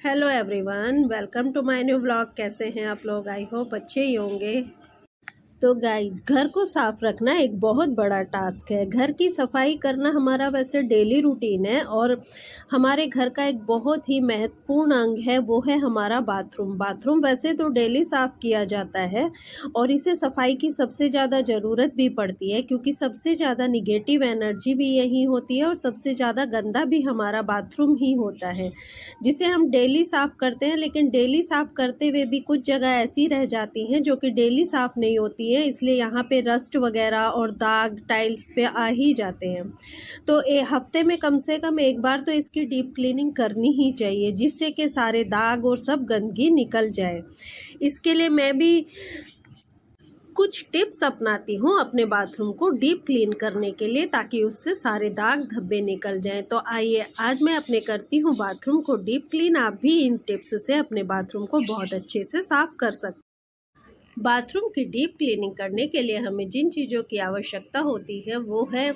Hello everyone, welcome to my new blog. कैसे हैं आप लोग? आई होप अच्छे ही होंगे। तो गाइज, घर को साफ रखना एक बहुत बड़ा टास्क है। घर की सफाई करना हमारा वैसे डेली रूटीन है और हमारे घर का एक बहुत ही महत्वपूर्ण अंग है, वो है हमारा बाथरूम। बाथरूम वैसे तो डेली साफ किया जाता है और इसे सफाई की सबसे ज़्यादा ज़रूरत भी पड़ती है, क्योंकि सबसे ज़्यादा निगेटिव एनर्जी भी यही होती है और सबसे ज़्यादा गंदा भी हमारा बाथरूम ही होता है, जिसे हम डेली साफ करते हैं। लेकिन डेली साफ करते हुए भी कुछ जगह ऐसी रह जाती हैं जो कि डेली साफ नहीं होती है, इसलिए यहाँ पे रस्ट वगैरह और दाग टाइल्स पे आ ही जाते हैं। तो हफ्ते में कम से कम एक बार तो इसकी डीप क्लीनिंग करनी ही चाहिए, जिससे कि सारे दाग और सब गंदगी निकल जाए। इसके लिए मैं भी कुछ टिप्स अपनाती हूँ अपने बाथरूम को डीप क्लीन करने के लिए, ताकि उससे सारे दाग धब्बे निकल जाएं। तो आइए आज मैं अपने करती हूँ बाथरूम को डीप क्लीन। आप भी इन टिप्स से अपने बाथरूम को बहुत अच्छे से साफ कर सकते हैं। बाथरूम की डीप क्लीनिंग करने के लिए हमें जिन चीज़ों की आवश्यकता होती है वो है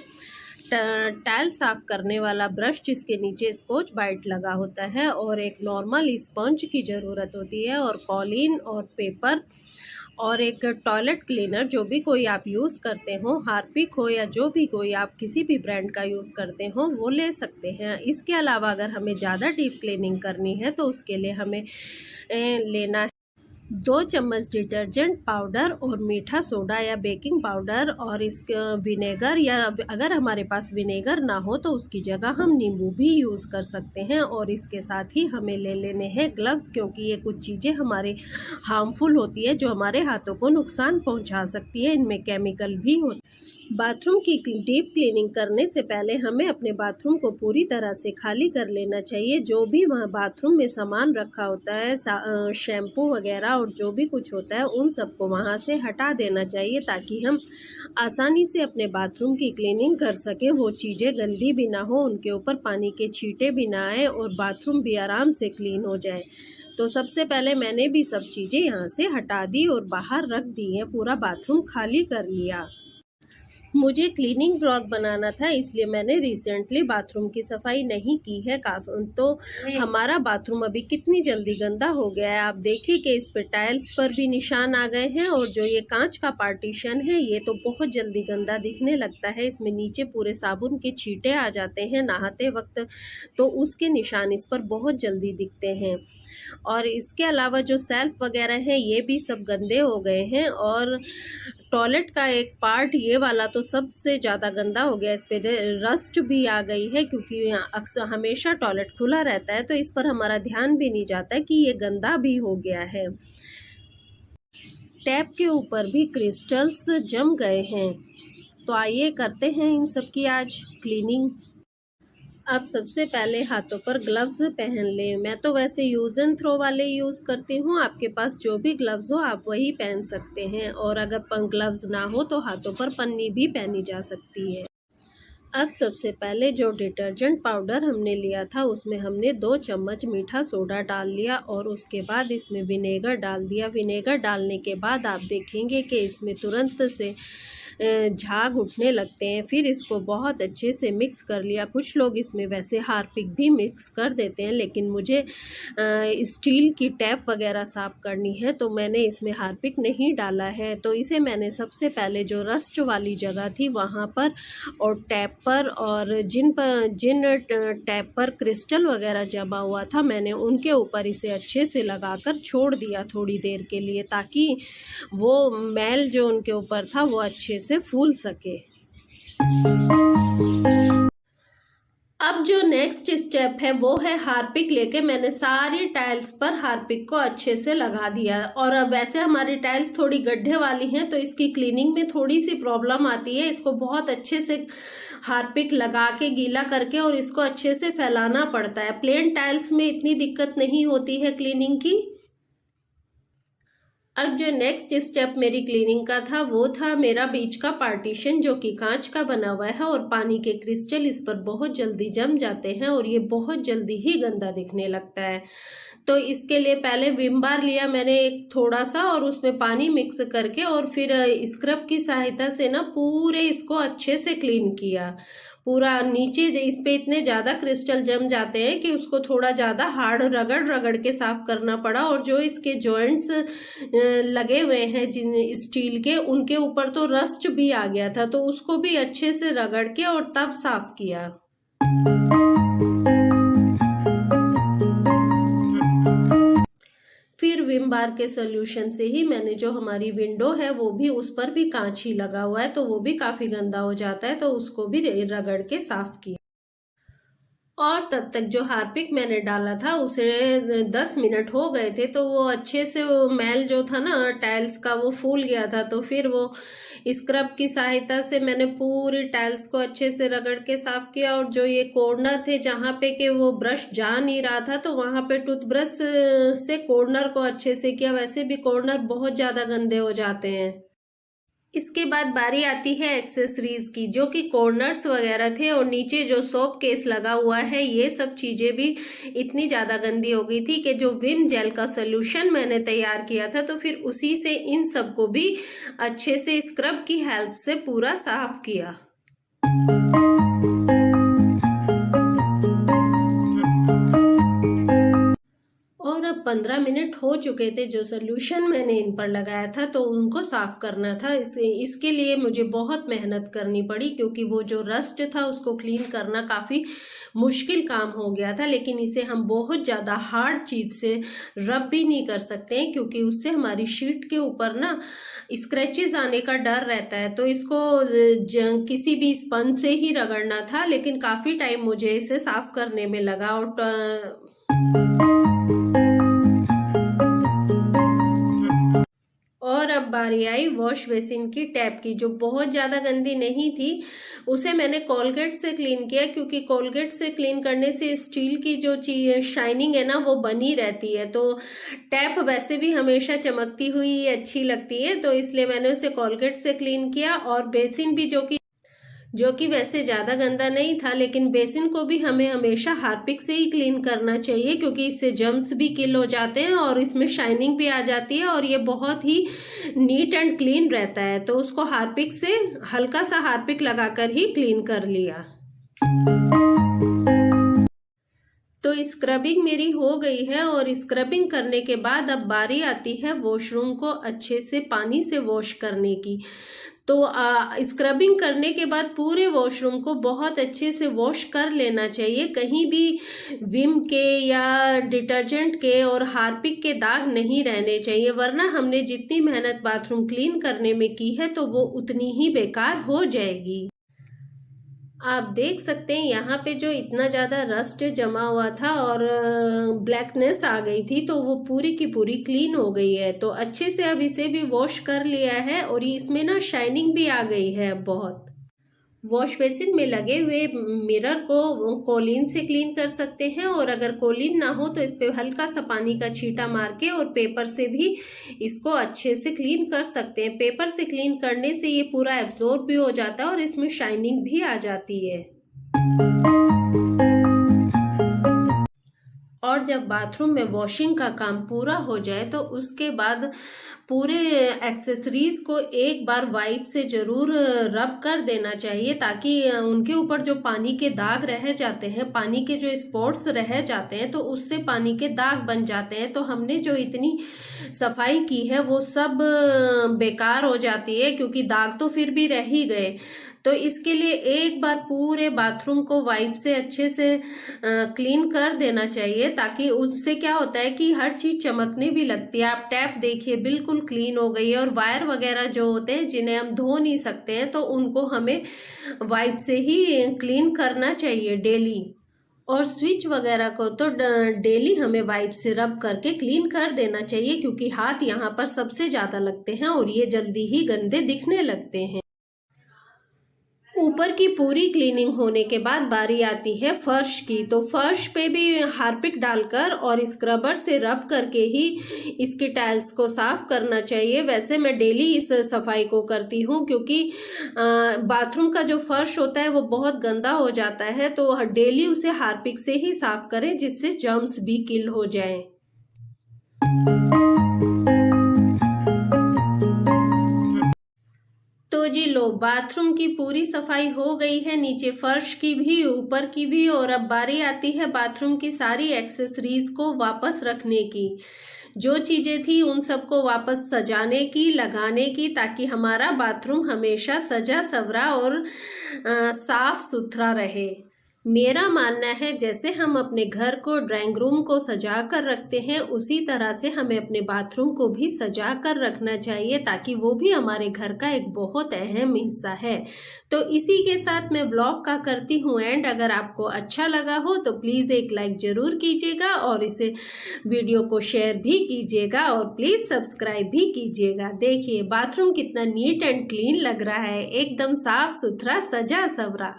टाइल साफ करने वाला ब्रश, जिसके नीचे स्कॉच ब्राइट लगा होता है, और एक नॉर्मल स्पंज की ज़रूरत होती है, और कॉलिन और पेपर, और एक टॉयलेट क्लीनर जो भी कोई आप यूज़ करते हो, हार्पिक हो या जो भी कोई आप किसी भी ब्रांड का यूज़ करते हो वो ले सकते हैं। इसके अलावा अगर हमें ज़्यादा डीप क्लीनिंग करनी है तो उसके लिए हमें लेना है 2 चम्मच डिटर्जेंट पाउडर और मीठा सोडा या बेकिंग पाउडर, और इसका विनेगर, या अगर हमारे पास विनेगर ना हो तो उसकी जगह हम नींबू भी यूज़ कर सकते हैं। और इसके साथ ही हमें ले लेने हैं ग्लव्स, क्योंकि ये कुछ चीज़ें हमारे हार्मफुल होती है जो हमारे हाथों को नुकसान पहुंचा सकती है। इनमें केमिकल भी होते हैं। बाथरूम की डीप क्लीनिंग करने से पहले हमें अपने बाथरूम को पूरी तरह से खाली कर लेना चाहिए। जो भी वहाँ बाथरूम में सामान रखा होता है, शैम्पू वगैरह और जो भी कुछ होता है, उन सबको वहाँ से हटा देना चाहिए, ताकि हम आसानी से अपने बाथरूम की क्लीनिंग कर सकें। वो चीज़ें गंदी भी ना हो, उनके ऊपर पानी के छींटे भी ना आए और बाथरूम भी आराम से क्लीन हो जाए। तो सबसे पहले मैंने भी सब चीज़ें यहाँ से हटा दी और बाहर रख दी हैं, पूरा बाथरूम खाली कर लिया। मुझे क्लीनिंग ब्लॉग बनाना था, इसलिए मैंने रिसेंटली बाथरूम की सफाई नहीं की है काफ़ी। तो हमारा बाथरूम अभी कितनी जल्दी गंदा हो गया है। आप देखिए कि इस पे टाइल्स पर भी निशान आ गए हैं, और जो ये कांच का पार्टीशन है ये तो बहुत जल्दी गंदा दिखने लगता है। इसमें नीचे पूरे साबुन के छींटे आ जाते हैं नहाते वक्त, तो उसके निशान इस पर बहुत जल्दी दिखते हैं। और इसके अलावा जो सेल्फ वगैरह है ये भी सब गंदे हो गए हैं, और टॉयलेट का एक पार्ट ये वाला तो सबसे ज़्यादा गंदा हो गया। इस पे रस्ट भी आ गई है, क्योंकि यहाँ अक्सर हमेशा टॉयलेट खुला रहता है, तो इस पर हमारा ध्यान भी नहीं जाता कि ये गंदा भी हो गया है। टैप के ऊपर भी क्रिस्टल्स जम गए हैं। तो आइए करते हैं इन सब की आज क्लीनिंग। अब सबसे पहले हाथों पर ग्लव्स पहन लें। मैं तो वैसे यूज़ एंड थ्रो वाले यूज़ करती हूँ, आपके पास जो भी ग्लव्स हो आप वही पहन सकते हैं। और अगर ग्लव्स ना हो तो हाथों पर पन्नी भी पहनी जा सकती है। अब सबसे पहले जो डिटर्जेंट पाउडर हमने लिया था उसमें हमने 2 चम्मच मीठा सोडा डाल लिया, और उसके बाद इसमें विनेगर डाल दिया। विनेगर डालने के बाद आप देखेंगे कि इसमें तुरंत से झाग उठने लगते हैं। फिर इसको बहुत अच्छे से मिक्स कर लिया। कुछ लोग इसमें वैसे हार्पिक भी मिक्स कर देते हैं, लेकिन मुझे स्टील की टैप वगैरह साफ करनी है तो मैंने इसमें हार्पिक नहीं डाला है। तो इसे मैंने सबसे पहले जो रस्ट वाली जगह थी वहाँ पर और टैप पर, और जिन टैप पर क्रिस्टल वगैरह जमा हुआ था मैंने उनके ऊपर इसे अच्छे से लगाकर छोड़ दिया थोड़ी देर के लिए, ताकि वो मैल जो उनके ऊपर था वो अच्छे से फूल सके। अब जो नेक्स्ट स्टेप है वो है हार्पिक लेके मैंने सारी टाइल्स पर हार्पिक को अच्छे से लगा दिया। और अब वैसे हमारी टाइल्स थोड़ी गड्ढे वाली हैं तो इसकी क्लीनिंग में थोड़ी सी प्रॉब्लम आती है। इसको बहुत अच्छे से हार्पिक लगा के गीला करके और इसको अच्छे से फैलाना पड़ता है। प्लेन टाइल्स में इतनी दिक्कत नहीं होती है क्लीनिंग की। अब जो नेक्स्ट स्टेप मेरी क्लीनिंग का था वो था मेरा बीच का पार्टीशन, जो कि कांच का बना हुआ है, और पानी के क्रिस्टल इस पर बहुत जल्दी जम जाते हैं और ये बहुत जल्दी ही गंदा दिखने लगता है। तो इसके लिए पहले विम बार लिया मैंने एक थोड़ा सा, और उसमें पानी मिक्स करके और फिर स्क्रब की सहायता से ना पूरे इसको अच्छे से क्लीन किया। पूरा नीचे इस पे इतने ज्यादा क्रिस्टल जम जाते हैं कि उसको थोड़ा ज्यादा हार्ड रगड़ रगड़ के साफ करना पड़ा। और जो इसके जॉइंट्स लगे हुए हैं जिन स्टील के, उनके ऊपर तो रस्ट भी आ गया था, तो उसको भी अच्छे से रगड़ के और तब साफ किया। फिर विम बार के सोल्यूशन से ही मैंने जो हमारी विंडो है वो भी, उस पर भी कांच ही लगा हुआ है तो वो भी काफी गंदा हो जाता है, तो उसको भी रगड़ के साफ किया। और तब तक जो हार्पिक मैंने डाला था उसे 10 मिनट हो गए थे, तो वो अच्छे से वो मैल जो था ना टाइल्स का वो फूल गया था। तो फिर वो स्क्रब की सहायता से मैंने पूरी टाइल्स को अच्छे से रगड़ के साफ किया। और जो ये कॉर्नर थे जहां पे के वो ब्रश जा नहीं रहा था, तो वहां पे टूथब्रश से कॉर्नर को अच्छे से किया। वैसे भी कॉर्नर बहुत ज्यादा गंदे हो जाते हैं। इसके बाद बारी आती है एक्सेसरीज की, जो कि कॉर्नर्स वगैरह थे और नीचे जो सोप केस लगा हुआ है, ये सब चीजें भी इतनी ज्यादा गंदी हो गई थी कि जो विम जेल का सोल्यूशन मैंने तैयार किया था, तो फिर उसी से इन सबको भी अच्छे से स्क्रब की हेल्प से पूरा साफ किया। और अब 15 मिनट हो चुके थे जो सोल्यूशन मैंने इन पर लगाया था, तो उनको साफ करना था। इसके लिए मुझे बहुत मेहनत करनी पड़ी, क्योंकि वो जो रस्ट था उसको क्लीन करना काफी मुश्किल काम हो गया था। लेकिन इसे हम बहुत ज्यादा हार्ड चीज से रब भी नहीं कर सकते हैं, क्योंकि उससे हमारी शीट के ऊपर ना स्क्रैचेस आने का डर रहता है। तो इसको किसी भी स्पंज से ही रगड़ना था, लेकिन काफी टाइम मुझे इसे साफ करने में लगा। और अब बारी आई वॉश बेसिन की टैप की, जो बहुत ज्यादा गंदी नहीं थी। उसे मैंने कोलगेट से क्लीन किया, क्योंकि कोलगेट से क्लीन करने से स्टील की जो शाइनिंग है ना वो बनी रहती है। तो टैप वैसे भी हमेशा चमकती हुई अच्छी लगती है, तो इसलिए मैंने उसे कोलगेट से क्लीन किया। और बेसिन भी जो कि वैसे ज्यादा गंदा नहीं था, लेकिन बेसिन को भी हमें हमेशा हार्पिक से ही क्लीन करना चाहिए, क्योंकि इससे जर्म्स भी किल हो जाते हैं और इसमें शाइनिंग भी आ जाती है और ये बहुत ही नीट एंड क्लीन रहता है। तो उसको हार्पिक से हल्का सा हार्पिक लगाकर ही क्लीन कर लिया। तो स्क्रबिंग मेरी हो गई है, और स्क्रबिंग करने के बाद अब बारी आती है वॉशरूम को अच्छे से पानी से वॉश करने की। तो स्क्रबिंग करने के बाद पूरे वॉशरूम को बहुत अच्छे से वॉश कर लेना चाहिए। कहीं भी विम के या डिटर्जेंट के और हार्पिक के दाग नहीं रहने चाहिए, वरना हमने जितनी मेहनत बाथरूम क्लीन करने में की है तो वो उतनी ही बेकार हो जाएगी। आप देख सकते हैं यहाँ पे जो इतना ज्यादा रस्ट जमा हुआ था और ब्लैकनेस आ गई थी, तो वो पूरी की पूरी क्लीन हो गई है। तो अच्छे से अब इसे भी वॉश कर लिया है, और इसमें ना शाइनिंग भी आ गई है बहुत। वॉश बेसिन में लगे हुए मिरर को कोलिन से क्लीन कर सकते हैं, और अगर कोलिन ना हो तो इस पे हल्का सा पानी का छींटा मार के और पेपर से भी इसको अच्छे से क्लीन कर सकते हैं। पेपर से क्लीन करने से ये पूरा एब्जॉर्ब भी हो जाता है और इसमें शाइनिंग भी आ जाती है। और जब बाथरूम में वॉशिंग का काम पूरा हो जाए तो उसके बाद पूरे एक्सेसरीज को एक बार वाइप से जरूर रब कर देना चाहिए, ताकि उनके ऊपर जो पानी के दाग रह जाते हैं, पानी के जो स्पॉट्स रह जाते हैं, तो उससे पानी के दाग बन जाते हैं। तो हमने जो इतनी सफाई की है वो सब बेकार हो जाती है, क्योंकि दाग तो फिर भी रह ही गए। तो इसके लिए एक बार पूरे बाथरूम को वाइप से अच्छे से क्लीन कर देना चाहिए, ताकि उससे क्या होता है कि हर चीज चमकने भी लगती है। आप टैप देखिए बिल्कुल क्लीन हो गई है, और वायर वगैरह जो होते हैं जिन्हें हम धो नहीं सकते हैं, तो उनको हमें वाइप से ही क्लीन करना चाहिए डेली। और स्विच वगैरह को तो डेली हमें वाइप से रब करके क्लीन कर देना चाहिए, क्योंकि हाथ यहाँ पर सबसे ज्यादा लगते हैं और ये जल्दी ही गंदे दिखने लगते हैं। ऊपर की पूरी क्लीनिंग होने के बाद बारी आती है फर्श की। तो फर्श पे भी हार्पिक डालकर और स्क्रबर से रब करके ही इसकी टाइल्स को साफ करना चाहिए। वैसे मैं डेली इस सफाई को करती हूँ, क्योंकि बाथरूम का जो फर्श होता है वो बहुत गंदा हो जाता है, तो डेली उसे हार्पिक से ही साफ करें, जिससे जर्म्स भी किल हो जाएं। तो जी लो, बाथरूम की पूरी सफाई हो गई है, नीचे फर्श की भी ऊपर की भी। और अब बारी आती है बाथरूम की सारी एक्सेसरीज को वापस रखने की। जो चीजें थी उन सबको वापस सजाने की, लगाने की, ताकि हमारा बाथरूम हमेशा सजा सवरा और साफ सुथरा रहे। मेरा मानना है जैसे हम अपने घर को, ड्राइंग रूम को सजा कर रखते हैं, उसी तरह से हमें अपने बाथरूम को भी सजा कर रखना चाहिए, ताकि वो भी हमारे घर का एक बहुत अहम हिस्सा है। तो इसी के साथ मैं ब्लॉग का करती हूँ एंड। अगर आपको अच्छा लगा हो तो प्लीज एक लाइक जरूर कीजिएगा और इसे वीडियो को शेयर भी कीजिएगा और प्लीज सब्सक्राइब भी कीजिएगा। देखिए बाथरूम कितना नीट एंड क्लीन लग रहा है, एकदम साफ सुथरा सजा सवरा।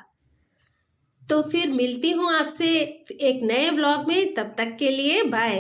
तो फिर मिलती हूँ आपसे एक नए ब्लॉग में, तब तक के लिए बाय।